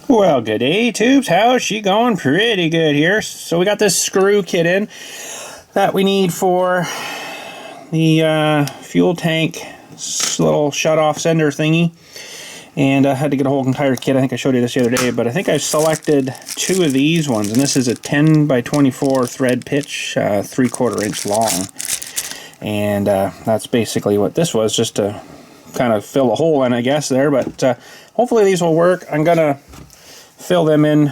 Well, good day, Tubes. How's she going? Pretty good here. So we got this screw kit in that we need for the fuel tank little shut-off sender thingy. And I had to get a whole entire kit. I think I showed you this the other day, but I think I selected two of these ones. And this is a 10 by 24 thread pitch, 3/4 inch long. And that's basically what this was, just to kind of fill a hole in, I guess, there. But hopefully these will work. I'm going to fill them in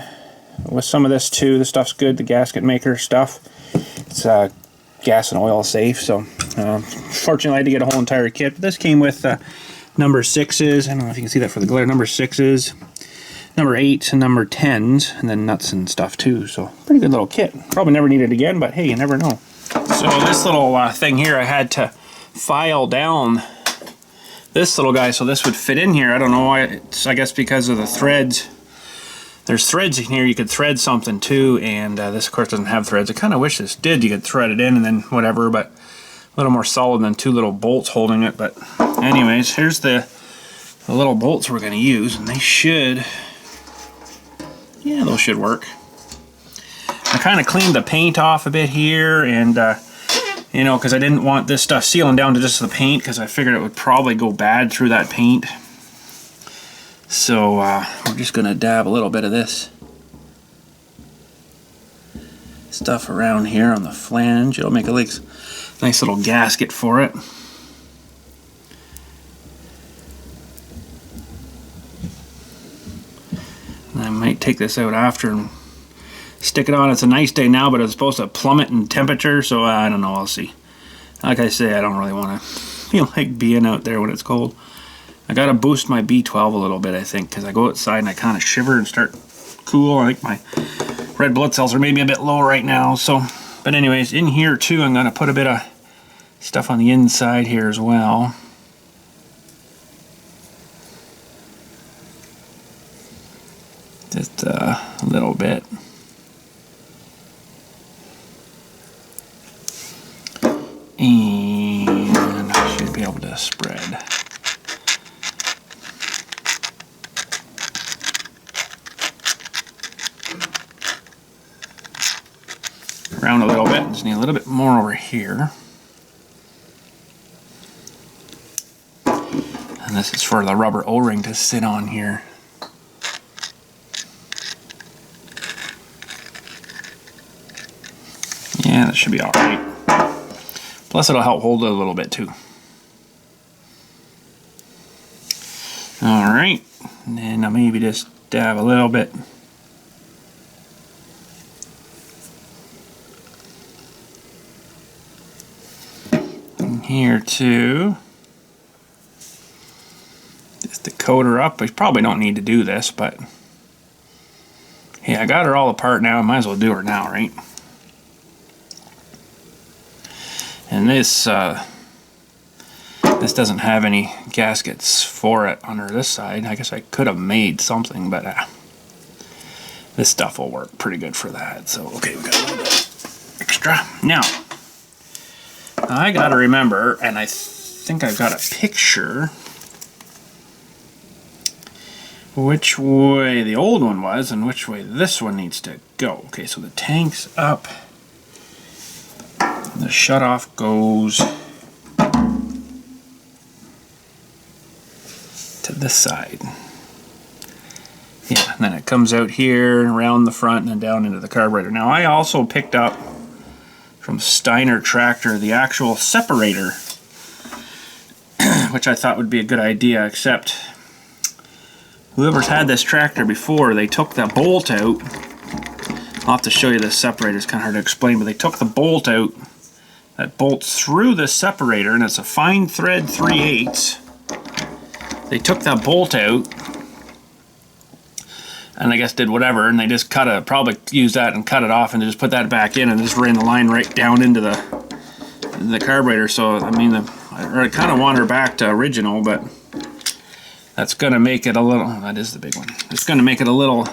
with some of this too. This stuff's good, the gasket maker stuff. It's gas and oil safe, so fortunately I had to get a whole entire kit. But this came with number 6s, I don't know if you can see that for the glare, number 6s, number 8s, and number 10s, and then nuts and stuff too. So pretty good little kit. Probably never need it again, but hey, you never know. So this little thing here, I had to file down this little guy so this would fit in here. I don't know why. It's, I guess because of the threads. There's threads in here. You could thread something too, and this of course doesn't have threads. I kind of wish this did. You could thread it in and then whatever, but a little more solid than two little bolts holding it. But anyways, here's the little bolts we're going to use, and they should, yeah, those should work. I kind of cleaned the paint off a bit here, and you know, because I didn't want this stuff sealing down to just the paint, because I figured it would probably go bad through that paint. So we're just going to dab a little bit of this stuff around here on the flange. It'll make a nice little gasket for it. And I might take this out after and stick it on. It's a nice day now, but it's supposed to plummet in temperature, so I don't know, I'll see. Like I say, I don't really want to feel like being out there when it's cold. I gotta boost my B12 a little bit, I think, because I go outside and I kind of shiver and start cool. I think my red blood cells are maybe a bit low right now. So, but anyways, in here too, I'm gonna put a bit of stuff on the inside here as well. Just a little bit. And I should be able to spread. Around a little bit. Just need a little bit more over here. And this is for the rubber O-ring to sit on here. Yeah, that should be alright. Plus it'll help hold it a little bit too. Alright. And then I'll maybe just dab a little bit. Here too, just to coat her up. We probably don't need to do this, but hey, I got her all apart now. I might as well do her now, right? And this doesn't have any gaskets for it under this side. I guess I could have made something, but this stuff will work pretty good for that. So okay, we got a little bit extra now. I gotta remember, and I think I've got a picture, which way the old one was and which way this one needs to go. Okay, so the tank's up. The shutoff goes to this side. Yeah, and then it comes out here, around the front, and then down into the carburetor. Now, I also picked up from Steiner Tractor the actual separator, which I thought would be a good idea, except whoever's had this tractor before, they took the bolt out. I'll have to show you this separator, it's kind of hard to explain, but they took the bolt out that bolts through the separator, and it's a fine thread 3/8. They took that bolt out and I guess did whatever, and they just cut it, probably used that and cut it off, and they just put that back in and just ran the line right down into the carburetor. So I mean, I kind of want her back to original, but that's gonna make it a little, that is the big one, it's gonna make it a little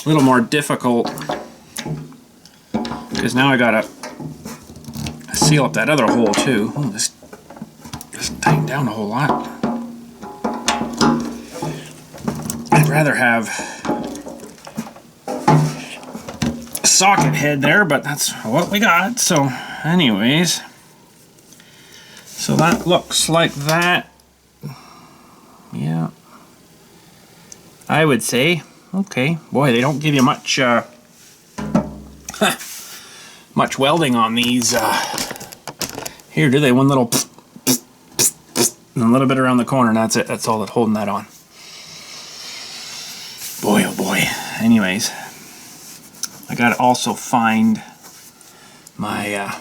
more difficult, because now I gotta seal up that other hole too. Oh, this doesn't tighten down a whole lot. rather have a socket head there, but that's what we got. So anyways, so that looks like that. Yeah, I would say. Okay, boy, they don't give you much much welding on these here, do they? One little and a little bit around the corner, and that's it. That's all that's holding that on. Boy, oh boy. Anyways, I gotta also find my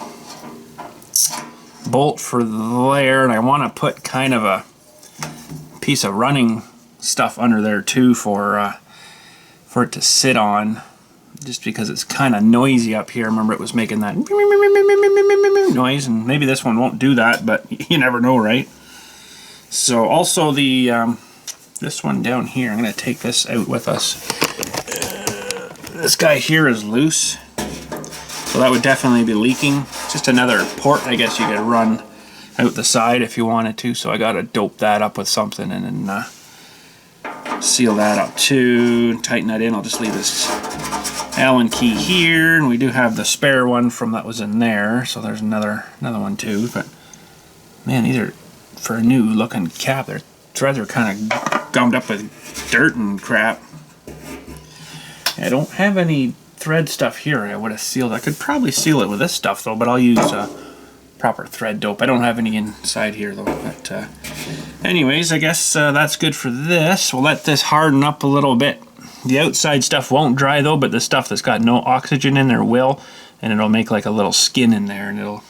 bolt for there, and I want to put kind of a piece of running stuff under there too for it to sit on, just because it's kind of noisy up here. Remember, it was making that noise, and maybe this one won't do that, but you never know, right? So also the this one down here, I'm going to take this out with us. This guy here is loose, so that would definitely be leaking. Just another port, I guess you could run out the side if you wanted to, so I got to dope that up with something and then seal that up too, tighten that in. I'll just leave this Allen key here, and we do have the spare one from that was in there, so there's another one too. But man, these are, for a new looking cap, their threads are kind of gummed up with dirt and crap. I don't have any thread stuff here. I would have sealed. I could probably seal it with this stuff though, but I'll use proper thread dope. I don't have any inside here though. But anyways, I guess that's good for this. We'll let this harden up a little bit. The outside stuff won't dry though, but the stuff that's got no oxygen in there will, and it'll make like a little skin in there, and it'll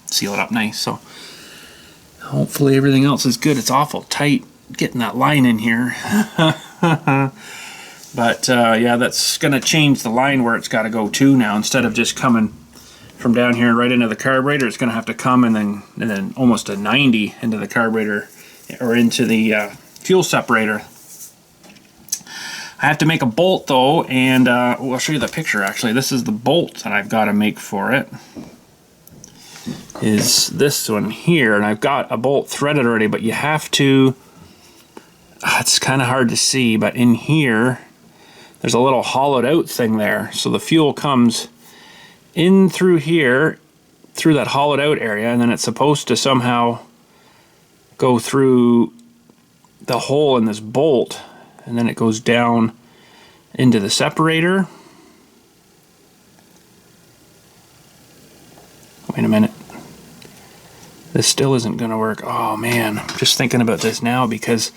seal it up nice. So hopefully everything else is good. It's awful tight getting that line in here. But yeah, that's gonna change the line where it's got to go to now. Instead of just coming from down here right into the carburetor, it's gonna have to come and then almost a 90 into the carburetor or into the fuel separator. I have to make a bolt though, and I'll show you the picture actually. This is the bolt that I've got to make for it. Is this one here, and I've got a bolt threaded already, but you have to, it's kind of hard to see, but in here there's a little hollowed out thing there, so the fuel comes in through here, through that hollowed out area, and then it's supposed to somehow go through the hole in this bolt, and then it goes down into the separator. Wait a minute. This still isn't going to work. Oh man, I'm just thinking about this now, because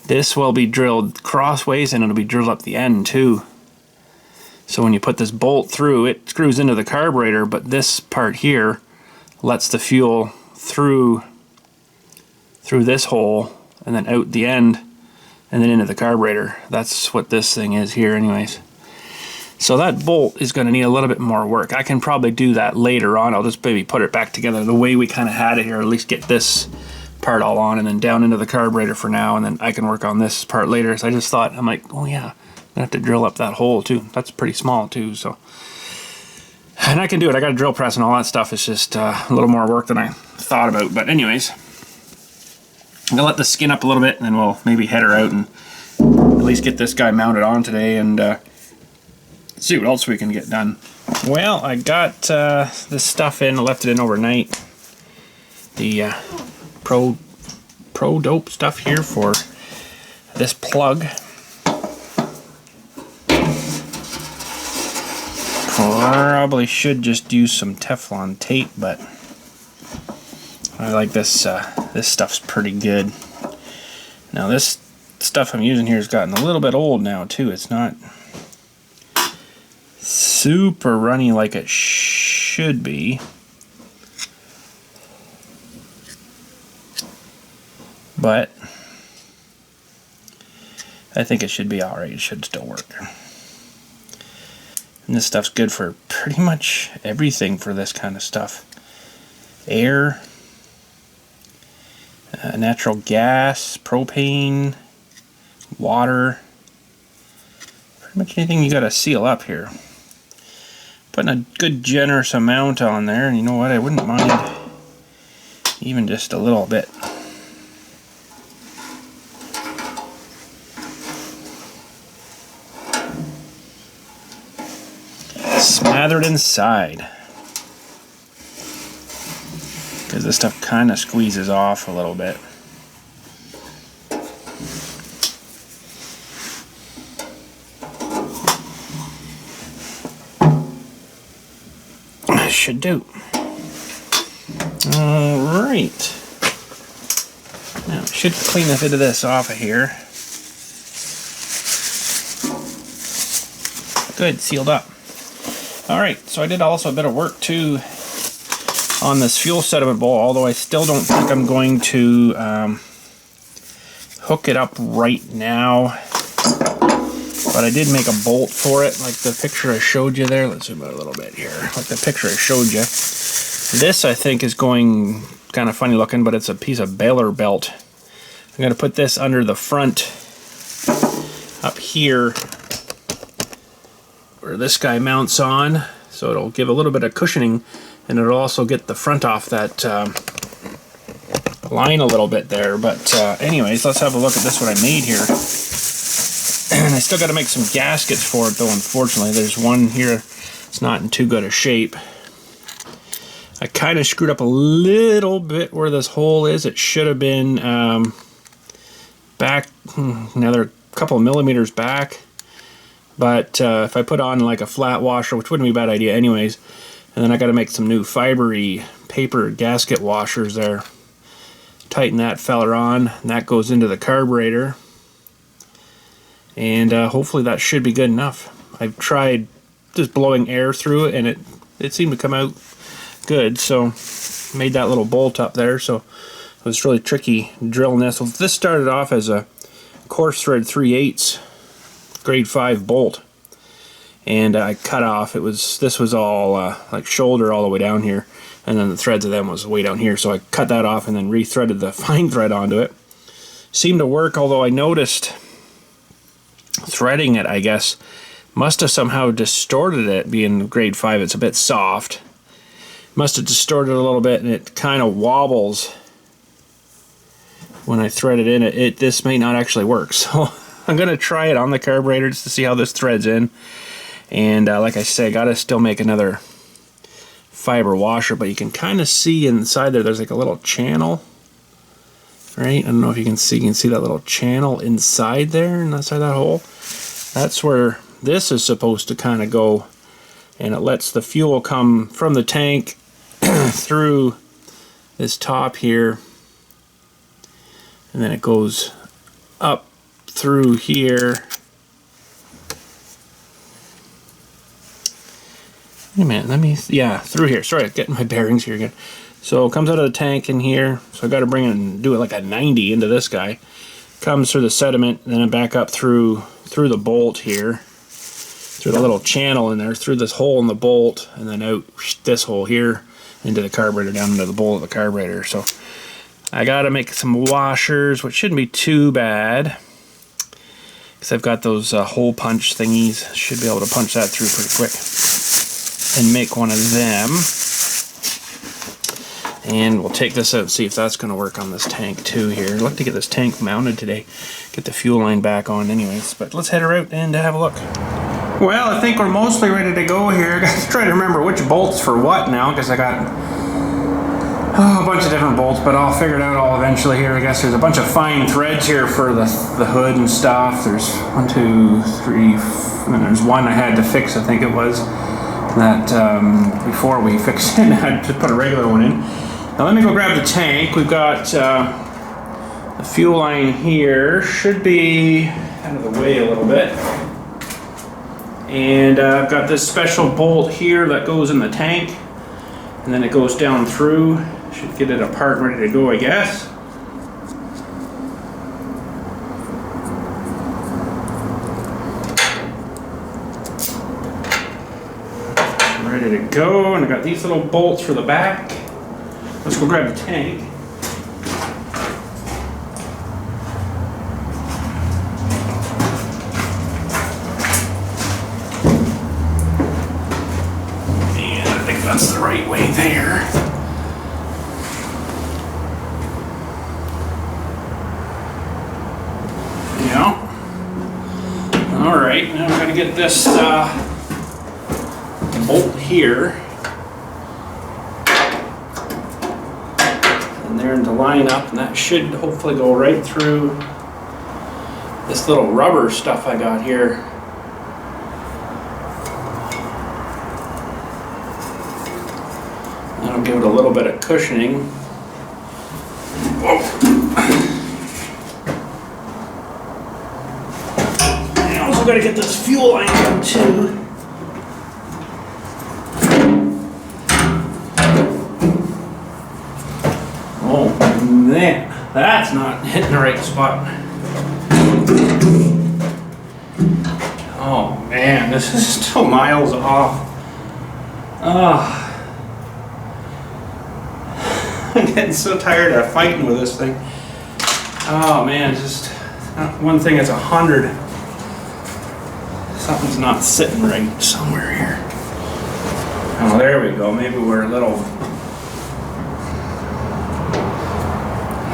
this will be drilled crossways and it'll be drilled up the end too. So when you put this bolt through, it screws into the carburetor, but this part here lets the fuel through this hole and then out the end and then into the carburetor. That's what this thing is here anyways. So that bolt is going to need a little bit more work. I can probably do that later on. I'll just maybe put it back together the way we kind of had it here, at least get this part all on and then down into the carburetor for now, and then I can work on this part later. So I just thought, I'm like, oh yeah, I'm gonna have to drill up that hole too. That's pretty small too, so. And I can do it. I got a drill press and all that stuff. It's just a little more work than I thought about. But anyways, I'm gonna let this skin up a little bit, and then we'll maybe head her out and at least get this guy mounted on today and see what else we can get done. Well, I got this stuff in, left it in overnight. The Pro Dope stuff here for this plug. Probably should just use some Teflon tape, but I like this. This stuff's pretty good. Now this stuff I'm using here has gotten a little bit old now too. It's not super runny like it should be. But I think it should be alright. It should still work. And this stuff's good for pretty much everything for this kind of stuff. Air, natural gas, propane, water. Pretty much anything you gotta seal up here. Putting a good generous amount on there, and you know what, I wouldn't mind even just a little bit. smothered inside. Because this stuff kind of squeezes off a little bit. Should do. Alright. Now, I should clean a bit of this off of here. Good, sealed up. Alright, so I did also a bit of work too on this fuel sediment bowl, although I still don't think I'm going to hook it up right now. But I did make a bolt for it, like the picture I showed you there. Let's zoom out a little bit here. Like the picture I showed you. This, I think, is going kind of funny looking, but it's a piece of baler belt. I'm going to put this under the front up here where this guy mounts on. So it'll give a little bit of cushioning, and it'll also get the front off that line a little bit there. But anyways, let's have a look at this, what I made here. And I still got to make some gaskets for it, though, unfortunately. There's one here that's not in too good a shape. I kind of screwed up a little bit where this hole is. It should have been back another couple of millimeters back. But if I put on like a flat washer, which wouldn't be a bad idea anyways, and then I got to make some new fibery paper gasket washers there. Tighten that feller on, and that goes into the carburetor. And hopefully that should be good enough. I've tried just blowing air through it, and it seemed to come out good. So made that little bolt up there. So it was really tricky drilling this. So this started off as a coarse thread 3/8 grade 5 bolt, and I cut off. This was all like shoulder all the way down here, and then the threads of them was way down here. So I cut that off and then re-threaded the fine thread onto it. Seemed to work, although I noticed threading it, I guess, must have somehow distorted it. Being grade 5, it's a bit soft. Must have distorted it a little bit, and it kind of wobbles when I thread it in. This may not actually work, so I'm going to try it on the carburetor just to see how this threads in. And like I say, I got to still make another fiber washer, but you can kind of see inside there's like a little channel. Right, I don't know if you can see that little channel inside there, inside that hole. That's where this is supposed to kind of go, and it lets the fuel come from the tank through this top here, and then it goes up through here. Wait a minute, yeah, through here. Sorry, I'm getting my bearings here again. So it comes out of the tank in here, so I got to bring it and do it like a 90 into this guy. Comes through the sediment, and then back up through the bolt here, through the little channel in there, through this hole in the bolt, and then out this hole here into the carburetor, down into the bowl of the carburetor. So I got to make some washers, which shouldn't be too bad, because I've got those hole punch thingies. Should be able to punch that through pretty quick and make one of them. And we'll take this out and see if that's going to work on this tank too here. I'd like to get this tank mounted today, get the fuel line back on anyways. But let's head her out and have a look. Well, I think we're mostly ready to go here. I got to try to remember which bolts for what now, because I got a bunch of different bolts, but I'll figure it out all eventually here. I guess there's a bunch of fine threads here for the hood and stuff. There's 1, 2, 3, and then there's one I had to fix, I think it was. That before we fixed it, I had to put a regular one in. Now let me go grab the tank. We've got the fuel line here. Should be out of the way a little bit. And I've got this special bolt here that goes in the tank. And then it goes down through. Should get it apart and ready to go, I guess. Ready to go, and I got these little bolts for the back. Let's go grab the tank. And I think that's the right way there. Yeah. All right, now we're gonna get this bolt here. And they're to line up, and that should hopefully go right through this little rubber stuff I got here. That'll give it a little bit of cushioning. Whoa. I also got to get this fuel line out too. Oh man, that's not hitting the right spot. Oh man, this is still miles off. I'm getting so tired of fighting with this thing. Oh man, just one thing is 100. Something's not sitting right somewhere here. Oh, there we go. Maybe we're a little.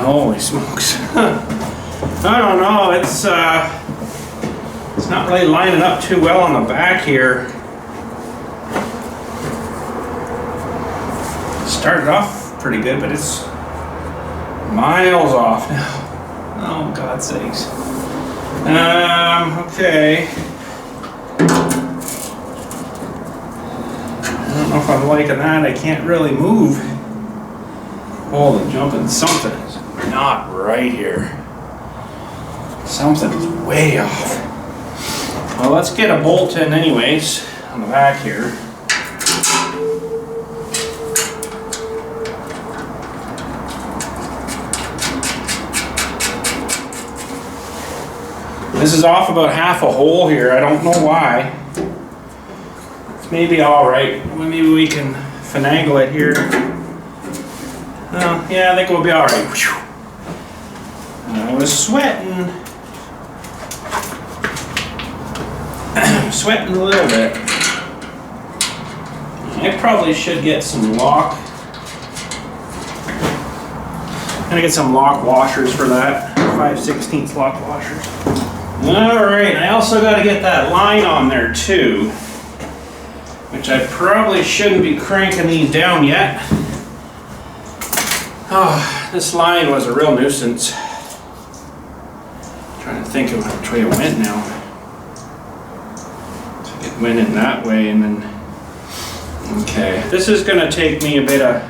Holy smokes! I don't know. It's not really lining up too well on the back here. Started off pretty good, but it's miles off now. Oh, God's sakes. Okay. I don't know if I'm liking that. I can't really move. Holy jumping, something is not right here. Something's way off. Well, let's get a bolt in anyways on the back here. This is off about half a hole here. I don't know why. It's maybe all right. Maybe we can finagle it here. Yeah, I think we'll be all right. I was sweating. Sweating a little bit. I probably should get some lock. I'm gonna get some lock washers for that. 5/16 lock washers. Alright, I also got to get that line on there too, which I probably shouldn't be cranking these down yet. Oh, this line was a real nuisance. I'm trying to think of which way it went now. So it went in that way and then... Okay, this is going to take me a bit of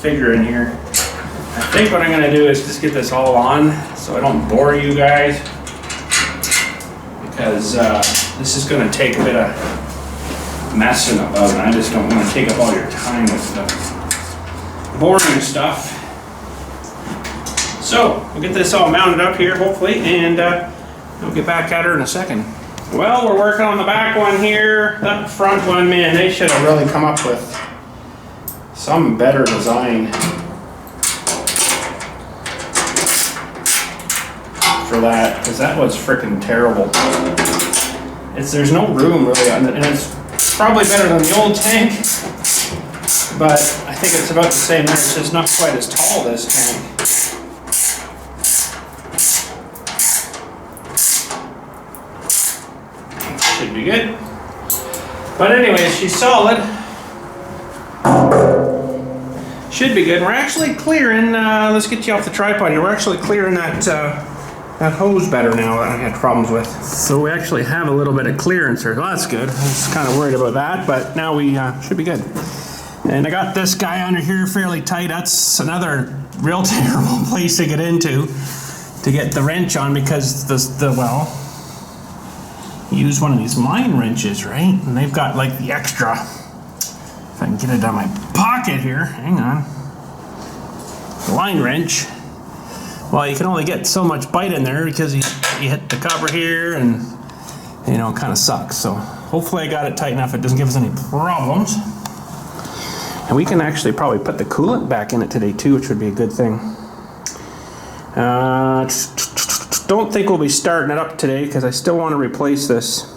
figuring here. I think what I'm going to do is just get this all on so I don't bore you guys. Because this is going to take a bit of messing about, and I just don't want to take up all your time with the boring stuff. So, we'll get this all mounted up here, hopefully, and we'll get back at her in a second. Well, we're working on the back one here. That front one, man, they should have really come up with some better design for that, because that was freaking terrible. There's no room really on it, and it's probably better than the old tank, but I think it's about the same there. It's just not quite as tall, this tank. Should be good. But anyways, she's solid. Should be good. We're actually clearing, let's get you off the tripod here. We're actually clearing that hose better now that I had problems with. So we actually have a little bit of clearance here. Well, that's good. I was kind of worried about that, but now we should be good. And I got this guy under here fairly tight. That's another real terrible place to get into to get the wrench on, because well, you use one of these line wrenches, right? And they've got like the extra. If I can get it out of my pocket here, hang on. The line wrench. Well, you can only get so much bite in there because you hit the cover here, and you know, it kind of sucks. So hopefully I got it tight enough it doesn't give us any problems. And we can actually probably put the coolant back in it today too, which would be a good thing. Don't think we'll be starting it up today because I still want to replace this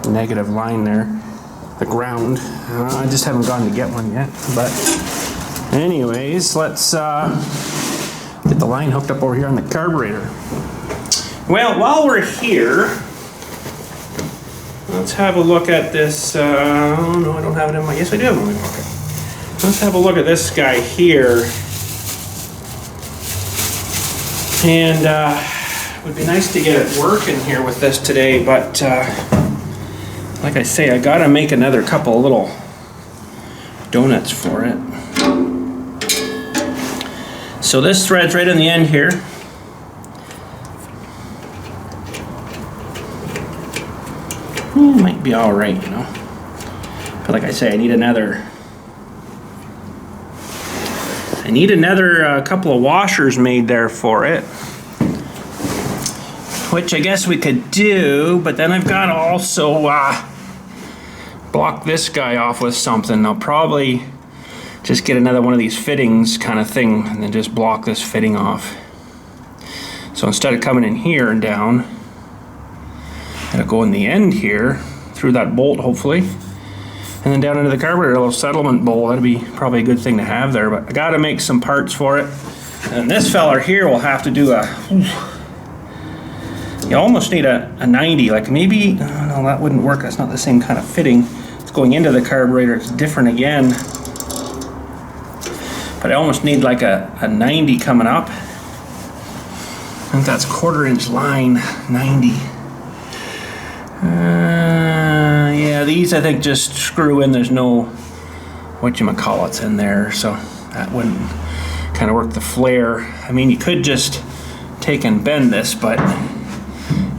negative line there, the ground. I just haven't gone to get one yet, but anyways, let's get the line hooked up over here on the carburetor. Well, while we're here, let's have a look at this. Oh no, I don't have it in my. Yes, I do have it in my pocket. Let's have a look at this guy here. And it would be nice to get it working here with this today, but like I say, I gotta make another couple little donuts for it. So this thread's right in the end here. Might be all right, you know. But like I say, I need another couple of washers made there for it, which I guess we could do, but then I've got to also block this guy off with something. I'll probably just get another one of these fittings kind of thing and then just block this fitting off. So instead of coming in here and down, it'll go in the end here through that bolt hopefully, and then down into the carburetor, a little settlement bowl. That'd be probably a good thing to have there, but I gotta make some parts for it. And this feller here will have to do you almost need a 90, like maybe, no, that wouldn't work. That's not the same kind of fitting. It's going into the carburetor, it's different again. But I almost need like a 90 coming up. I think that's 1/4 inch line, 90. Yeah, these I think just screw in. There's no whatchamacallits in there, so that wouldn't kind of work the flare. I mean, you could just take and bend this, but you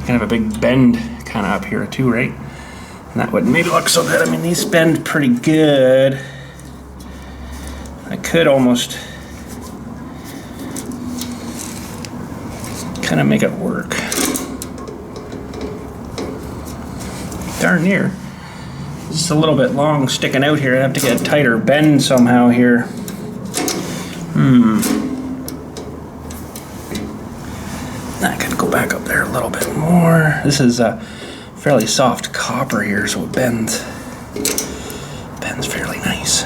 can have a big bend kind of up here too, right? And that wouldn't maybe look so good. I mean, these bend pretty good. I could almost kind of make it work. Darn near. It's a little bit long sticking out here. I have to get a tighter bend somehow here. I could go back up there a little bit more. This is a fairly soft copper here, so it bends fairly nice.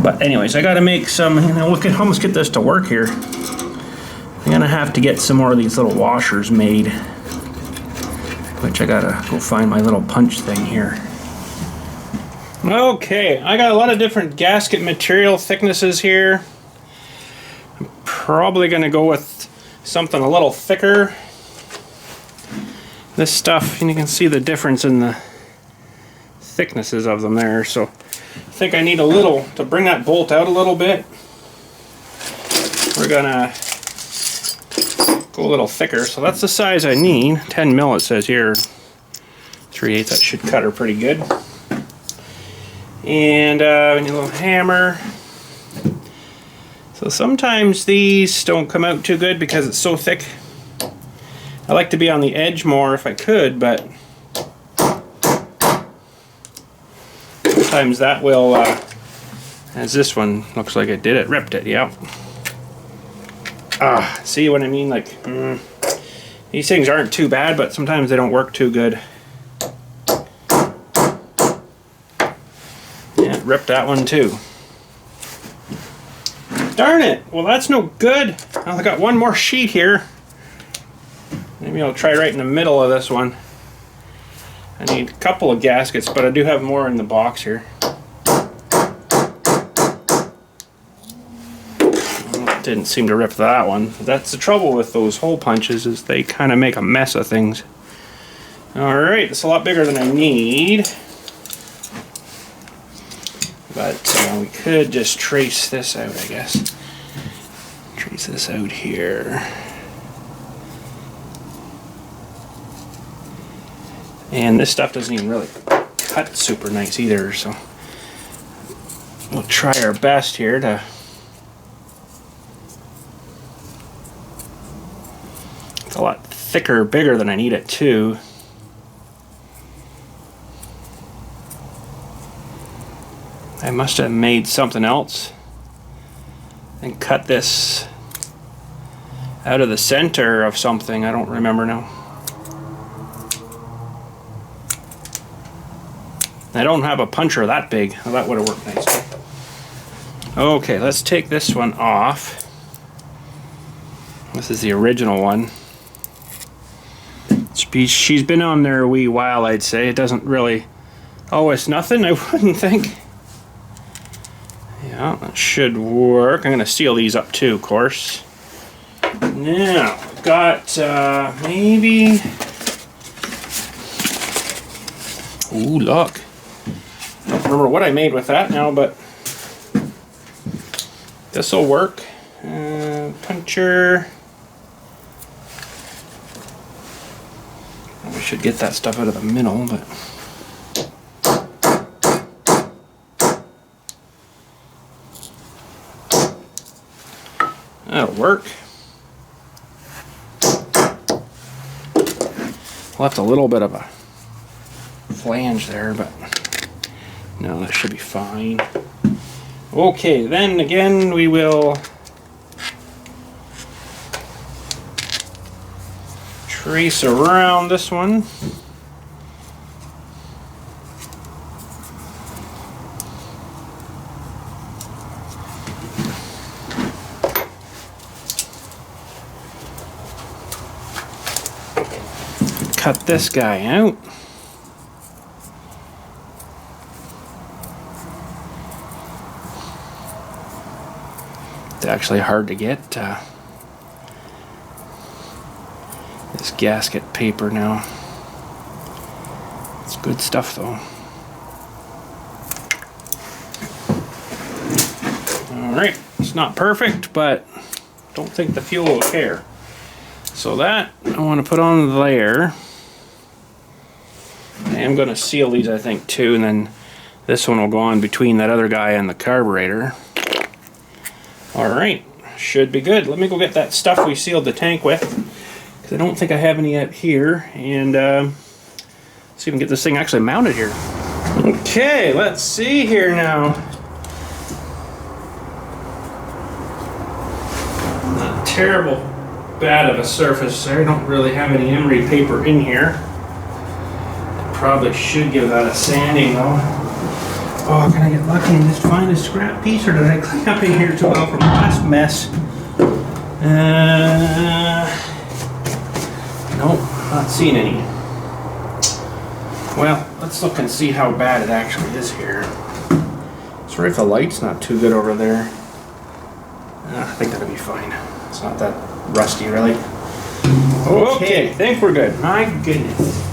But anyways, I gotta make some, you know, we can almost get this to work here. I'm gonna have to get some more of these little washers made, which I gotta go find my little punch thing here. Okay, I got a lot of different gasket material thicknesses here. I'm probably gonna go with something a little thicker. This stuff, and you can see the difference in the thicknesses of them there, so I think I need a little, to bring that bolt out a little bit, we're gonna go a little thicker. So that's the size I need. 10 mil it says here. 3/8, that should cut her pretty good. And we need a little hammer. So sometimes these don't come out too good because it's so thick. I like to be on the edge more if I could, but sometimes that will, as this one looks like it did, it ripped it, yep. See what I mean? Like, these things aren't too bad, but sometimes they don't work too good. Yeah, ripped that one too. Darn it! Well, that's no good. I got one more sheet here. Maybe I'll try right in the middle of this one. I need a couple of gaskets, but I do have more in the box here. Didn't seem to rip that one. That's the trouble with those hole punches, is they kind of make a mess of things. Alright, it's a lot bigger than I need. But we could just trace this out, I guess. Trace this out here. And this stuff doesn't even really cut super nice either, so we'll try our best here to a lot thicker, bigger than I need it too. I must have made something else and cut this out of the center of something. I don't remember now. I don't have a puncher that big. Well, that would have worked nicely. Okay, let's take this one off. This is the original one. It should She's been on there a wee while, I'd say. It doesn't really... Oh, it's nothing, I wouldn't think. Yeah, that should work. I'm going to seal these up too, of course. Now, we've got maybe... Ooh, look. Don't remember what I made with that now, but this will work. Puncher. We should get that stuff out of the middle, but that'll work. Left a little bit of a flange there, but no, that should be fine. Okay, then again we will trace around this one. Cut this guy out. It's actually hard to get this gasket paper now. It's good stuff though. Alright, it's not perfect, but don't think the fuel will care. So that I want to put on there. I am going to seal these, I think, too, and then this one will go on between that other guy and the carburetor. Alright, should be good. Let me go get that stuff we sealed the tank with, because I don't think I have any yet here, and see if we can get this thing actually mounted here. Okay, let's see here now. Not terrible bad of a surface there. I don't really have any emery paper in here. Probably should give that a sanding though. Oh, can I get lucky and just find a scrap piece, or did I clean up in here too well from the last mess? Nope, not seeing any. Well, let's look and see how bad it actually is here. Sorry if the light's not too good over there. I think that'll be fine. It's not that rusty, really. Okay, I think we're good. My goodness.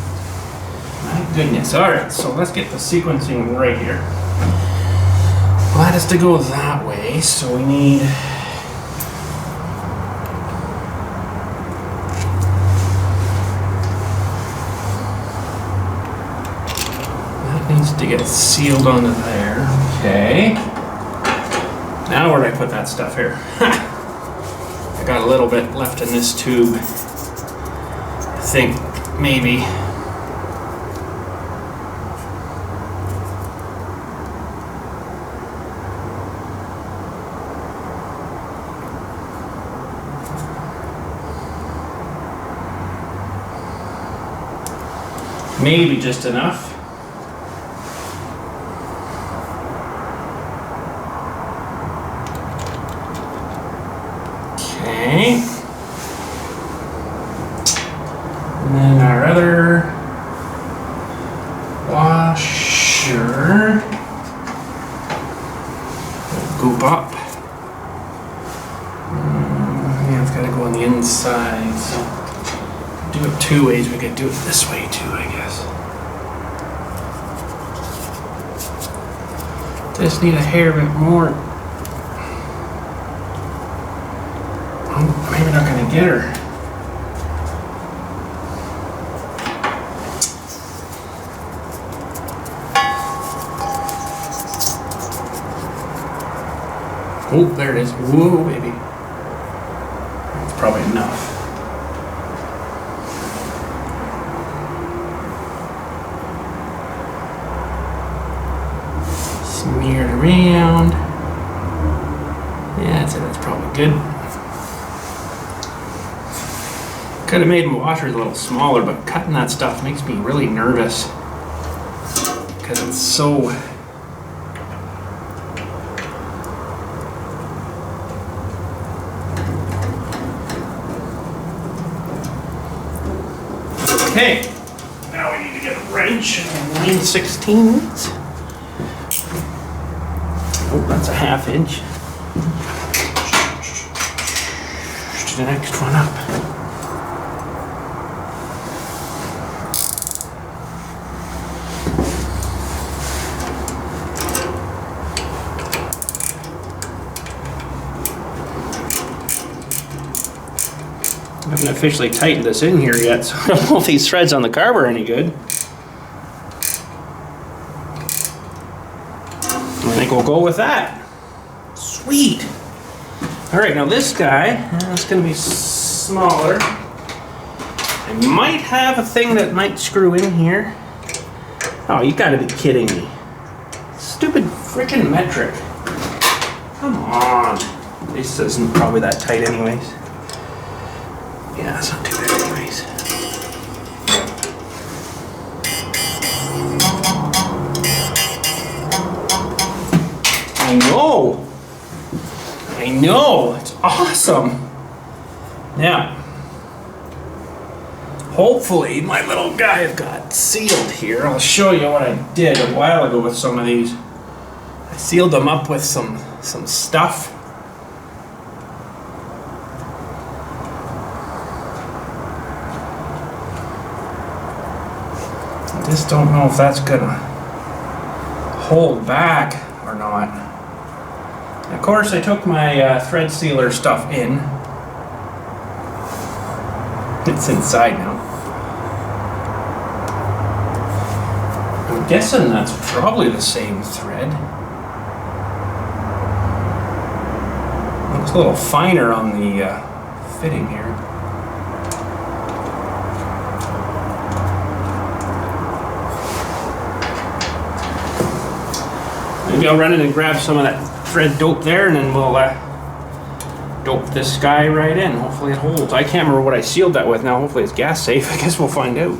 Goodness. Alright, so let's get the sequencing right here. Well, that has to go that way, so we need that needs to get sealed onto there. Okay. Now where did I put that stuff here? I got a little bit left in this tube. I think maybe. Maybe just enough. Okay. And then our other washer will goop up. Yeah, it's got to go on the inside, so do it two ways. We could do it this way too, I guess. Just need a hair bit more. Oh, maybe not gonna get her. Oh, there it is. Whoa, baby. That's probably enough. Smear it around. Yeah, I'd say that's probably good. Could have made my washers a little smaller, but cutting that stuff makes me really nervous because it's so Okay, now we need to get a wrench and 9/16. Oh, that's a 1/2 inch. Just the next one up. I haven't officially tightened this in here yet, so I don't know if these threads on the carb are any good. I think we'll go with that. Sweet. All right, now this guy, it's going to be smaller. I might have a thing that might screw in here. Oh, you got to be kidding me. Stupid freaking metric. Come on. This isn't probably that tight anyways. Yeah, it's not too bad anyways. I know, it's awesome. Now, hopefully my little guy got sealed here. I'll show you what I did a while ago with some of these. I sealed them up with some stuff. I just don't know if that's gonna hold back or not. Of course, I took my thread sealer stuff in. It's inside now. I'm guessing that's probably the same thread. Looks a little finer on the fitting here. Maybe I'll run in and grab some of that thread dope there, and then we'll dope this guy right in. Hopefully it holds. I can't remember what I sealed that with now. Hopefully it's gas safe. I guess we'll find out.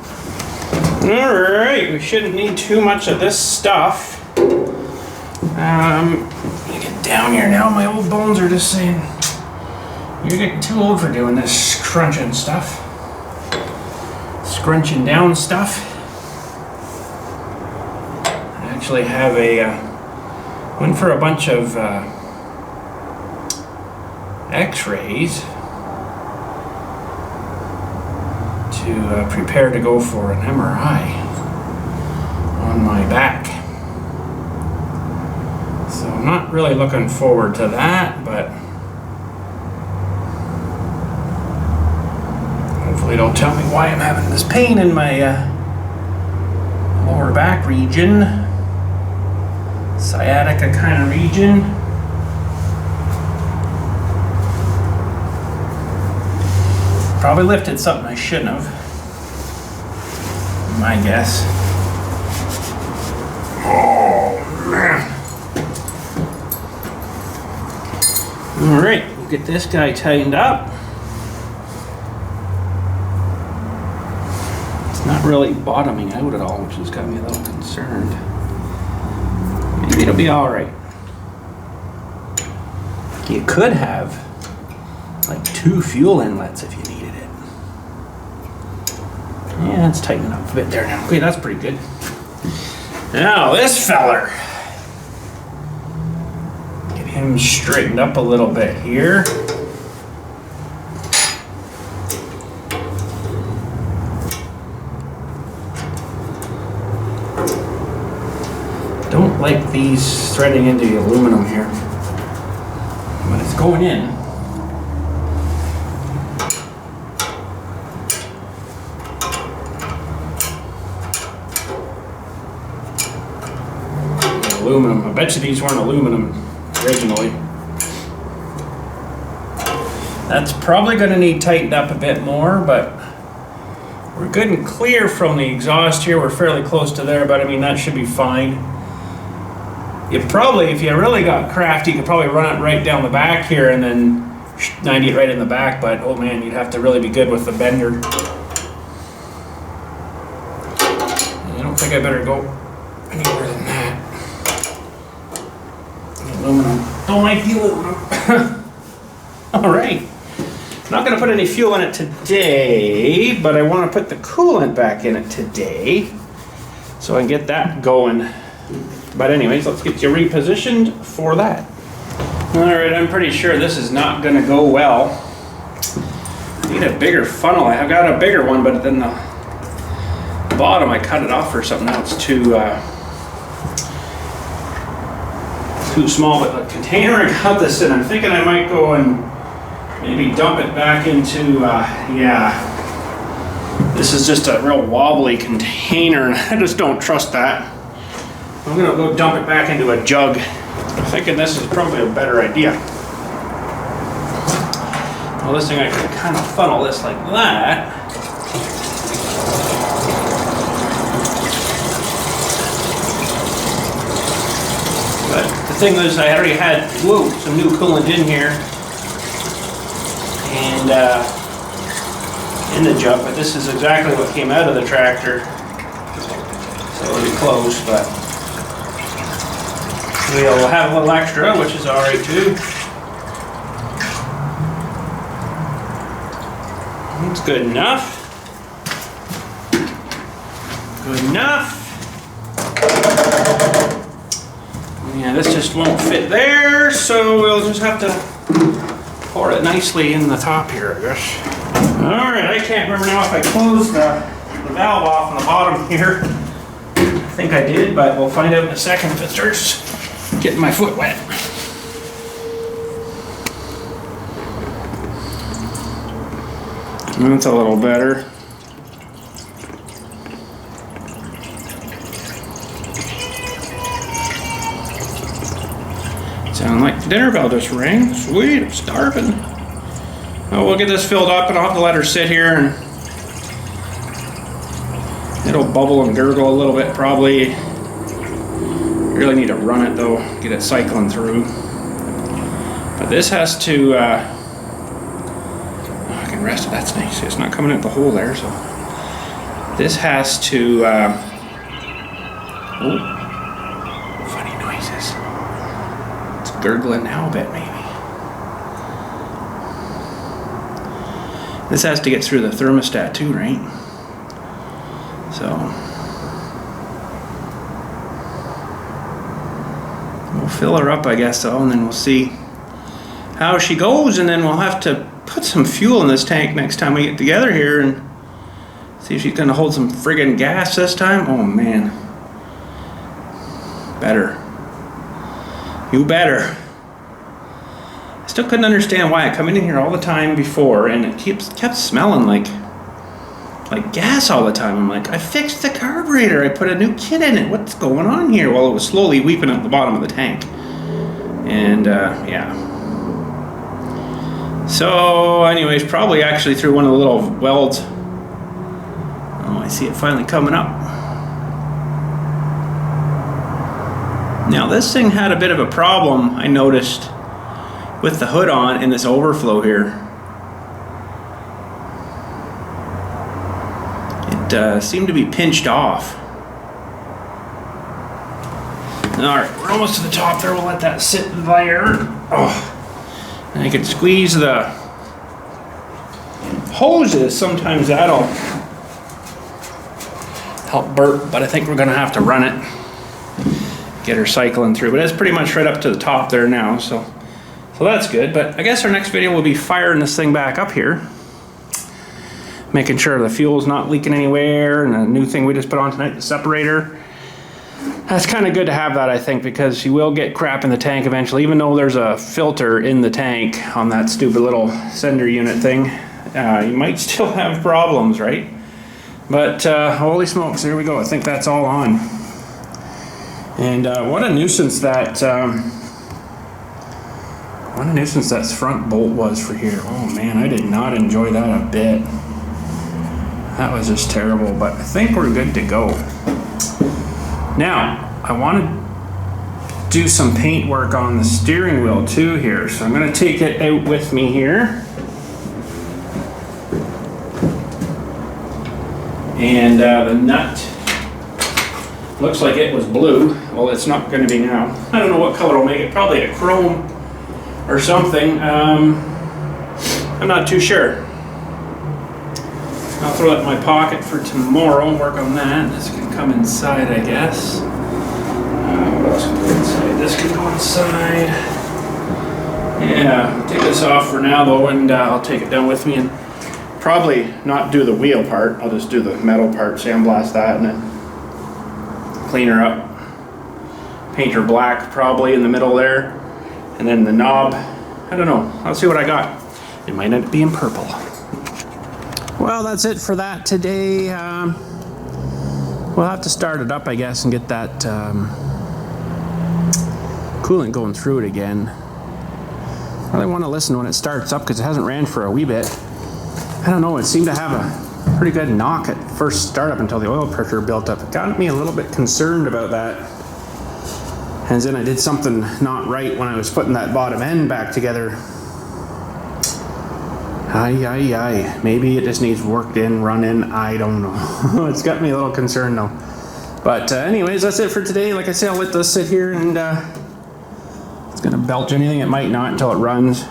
Alright, we shouldn't need too much of this stuff. Let me get down here now. My old bones are just saying, you're getting too old for doing this crunching stuff. Scrunching down stuff. I actually have went for a bunch of x-rays to prepare to go for an MRI on my back. So I'm not really looking forward to that, but hopefully don't tell me why I'm having this pain in my lower back region. Sciatica kind of region. Probably lifted something I shouldn't have. My guess. Oh man. Alright, we'll get this guy tightened up. It's not really bottoming out at all, which has got me a little concerned. Maybe it'll be alright. You could have like 2 fuel inlets if you needed it. Yeah, it's tightening up a bit there now. Okay, that's pretty good. Now this feller. Get him straightened up a little bit here. Don't like these threading into the aluminum here, but it's going in. Aluminum. I bet you these weren't aluminum originally. That's probably going to need tightened up a bit more, but we're good and clear from the exhaust here. We're fairly close to there, but I mean that should be fine. You probably, if you really got crafty, you could probably run it right down the back here and then 90 it right in the back, but oh man, you'd have to really be good with the bender. I don't think I better go anywhere than that. Aluminum. Don't like the aluminum. Alright. I'm not going to put any fuel in it today, but I want to put the coolant back in it today so I can get that going. But anyways, let's get you repositioned for that. Alright, I'm pretty sure this is not going to go well. I need a bigger funnel. I've got a bigger one, but then the bottom I cut it off or something. Now it's too small. But the container I got this in, I'm thinking I might go and maybe dump it back into, yeah. This is just a real wobbly container, and I just don't trust that. I'm gonna go dump it back into a jug. I'm thinking this is probably a better idea. Well, this thing I can kind of funnel this like that. But the thing is, I already had some new coolant in here and in the jug, but this is exactly what came out of the tractor. So it'll be close, but we'll have a little extra, which is alright too. It's good enough. Good enough. Yeah, this just won't fit there, so we'll just have to pour it nicely in the top here, I guess. Alright, I can't remember now if I closed the valve off on the bottom here. I think I did, but we'll find out in a second if it starts getting my foot wet. That's a little better. Sound like the dinner bell just rang. Sweet, I'm starving. Oh, we'll get this filled up and I'll have to let her sit here and it'll bubble and gurgle a little bit probably. Really need to run it though, get it cycling through. But this has to, I can rest it, that's nice. It's not coming out the hole there, so. This has to, oh, funny noises. It's gurgling now a bit maybe. This has to get through the thermostat too, right? So. We'll fill her up, I guess, though, and then we'll see how she goes, and then we'll have to put some fuel in this tank next time we get together here and see if she's going to hold some friggin' gas this time. Oh, man. Better. You better. I still couldn't understand why I come in here all the time before, and it kept smelling like gas all the time. I'm like, I fixed the carburetor. I put a new kit in it. What's going on here? Well, it was slowly weeping at the bottom of the tank. And, yeah. So, anyways, probably actually through one of the little welds. Oh, I see it finally coming up. Now, this thing had a bit of a problem, I noticed, with the hood on in this overflow here. Seemed to be pinched off. Alright, we're almost to the top there. We'll let that sit there. Oh, and I could squeeze the hoses. Sometimes that'll help burp, but I think we're going to have to run it. Get her cycling through. But it's pretty much right up to the top there now, so that's good. But I guess our next video will be firing this thing back up here. Making sure the fuel's not leaking anywhere, and a new thing we just put on tonight, the separator. That's kind of good to have that, I think, because you will get crap in the tank eventually, even though there's a filter in the tank on that stupid little sender unit thing. You might still have problems, right? But holy smokes, there we go. I think that's all on. And what a nuisance that front bolt was for here. Oh man, I did not enjoy that a bit. That was just terrible, but I think we're good to go. Now, I want to do some paint work on the steering wheel too here, so I'm going to take it out with me here. And the nut looks like it was blue. Well, it's not going to be now. I don't know what color will make it, probably a chrome or something. I'm not too sure. I'll throw it in my pocket for tomorrow and work on that. This can come inside, I guess. What else can go inside? This can go inside. Yeah, take this off for now though, and I'll take it down with me and probably not do the wheel part. I'll just do the metal part, sandblast that, and then clean her up. Paint her black probably in the middle there, and then the knob, I don't know. I'll see what I got. It might end up being purple. Well, that's it for that today. We'll have to start it up, I guess, and get that coolant going through it again. I really want to listen when it starts up because it hasn't ran for a wee bit. I don't know, it seemed to have a pretty good knock at first startup until the oil pressure built up. It got me a little bit concerned about that. And then I did something not right when I was putting that bottom end back together. Maybe it just needs worked in, run in, I don't know. It's got me a little concerned though. But anyways, that's it for today. Like I said, I'll let this sit here and it's gonna belch anything. It might not until it runs.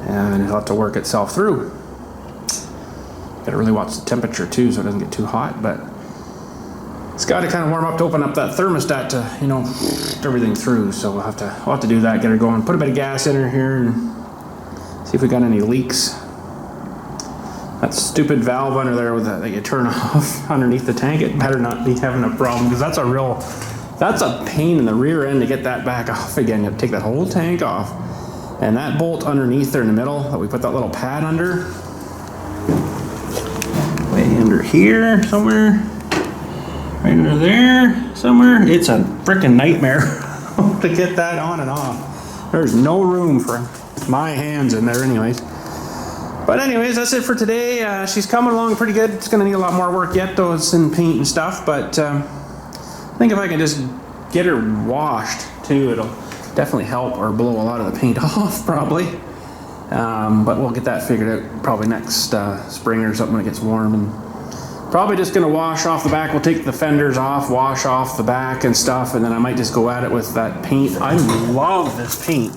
And it'll have to work itself through. Gotta really watch the temperature too so it doesn't get too hot, but it's gotta kind of warm up to open up that thermostat to, you know, everything through. So we'll have to do that, get her going, put a bit of gas in her here and see if we got any leaks. That stupid valve under there with that you turn off underneath the tank, it better not be having a problem because that's a pain in the rear end to get that back off again. You have to take that whole tank off. And that bolt underneath there in the middle that we put that little pad under, way under here somewhere, right under there somewhere. It's a freaking nightmare to get that on and off. There's no room for my hands in there anyways. But anyways, that's it for today. She's coming along pretty good. It's gonna need a lot more work yet though. It's in paint and stuff, but I think if I can just get her washed too, it'll definitely help or blow a lot of the paint off probably. But we'll get that figured out probably next spring or something when it gets warm. And probably just gonna wash off the back. We'll take the fenders off, wash off the back and stuff, and then I might just go at it with that paint. I love this paint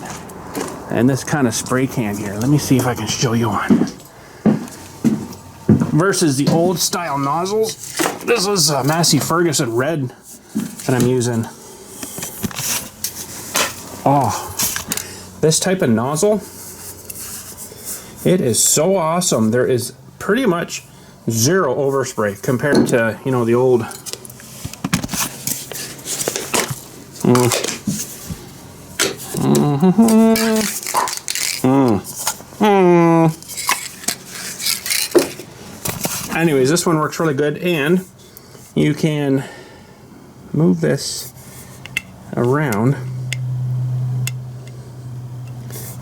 and this kind of spray can here. Let me see if I can show you one. Versus the old style nozzles, this is a Massey Ferguson red that I'm using. Oh, this type of nozzle, it is so awesome. There is pretty much zero overspray compared to, you know, the old Anyways, this one works really good, and you can move this around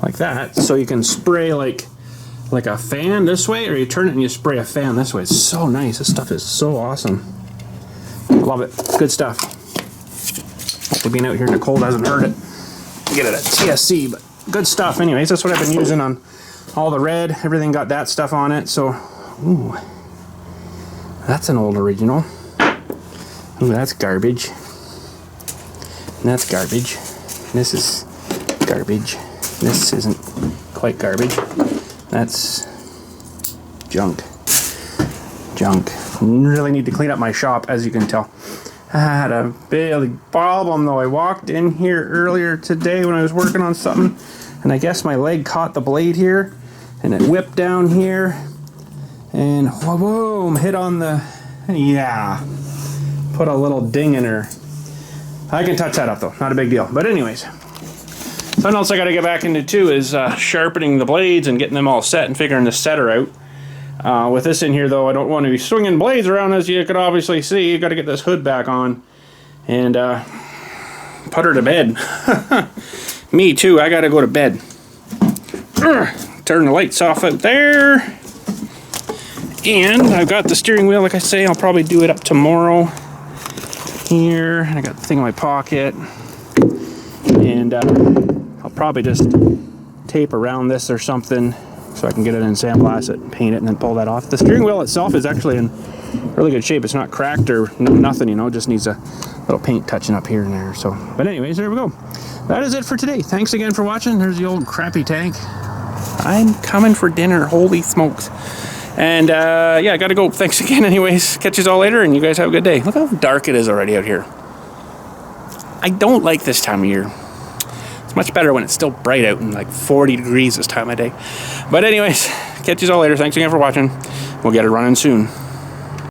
like that, so you can spray like a fan this way, or you turn it and you spray a fan this way. It's so nice. This stuff is so awesome. I love it. Good stuff. Hopefully being out here in the cold hasn't hurt it. Get it at TSC, but good stuff. Anyways, that's what I've been using on all the red. Everything got that stuff on it. So, ooh, that's an old original. Ooh, that's garbage. And that's garbage. This is garbage. This isn't quite garbage. That's junk. Junk. Really need to clean up my shop, as you can tell. I had a big problem though. I walked in here earlier today when I was working on something, and I guess my leg caught the blade here, and it whipped down here, and boom, hit on the, yeah, put a little ding in her. I can touch that up though, not a big deal. But anyways, something else I got to get back into too is sharpening the blades and getting them all set and figuring the setter out. With this in here though, I don't want to be swinging blades around, as you could obviously see. You got to get this hood back on and put her to bed. Me too, I got to go to bed. Turn the lights off out there. And I've got the steering wheel, like I say. I'll probably do it up tomorrow. Here, and I got the thing in my pocket. And I'll probably just tape around this or something so I can get it in, sandblast it, paint it, and then pull that off. The steering wheel itself is actually in really good shape. It's not cracked or nothing, you know, just needs a little paint touching up here and there. So, but anyways, there we go. That is it for today. Thanks again for watching. There's the old crappy tank. I'm coming for dinner. Holy smokes. And yeah, I gotta go. Thanks again anyways. Catch you all later, and you guys have a good day. Look how dark it is already out here. I don't like this time of year. It's much better when it's still bright out and like 40 degrees this time of day. But anyways, catch you all later. Thanks again for watching. We'll get it running soon.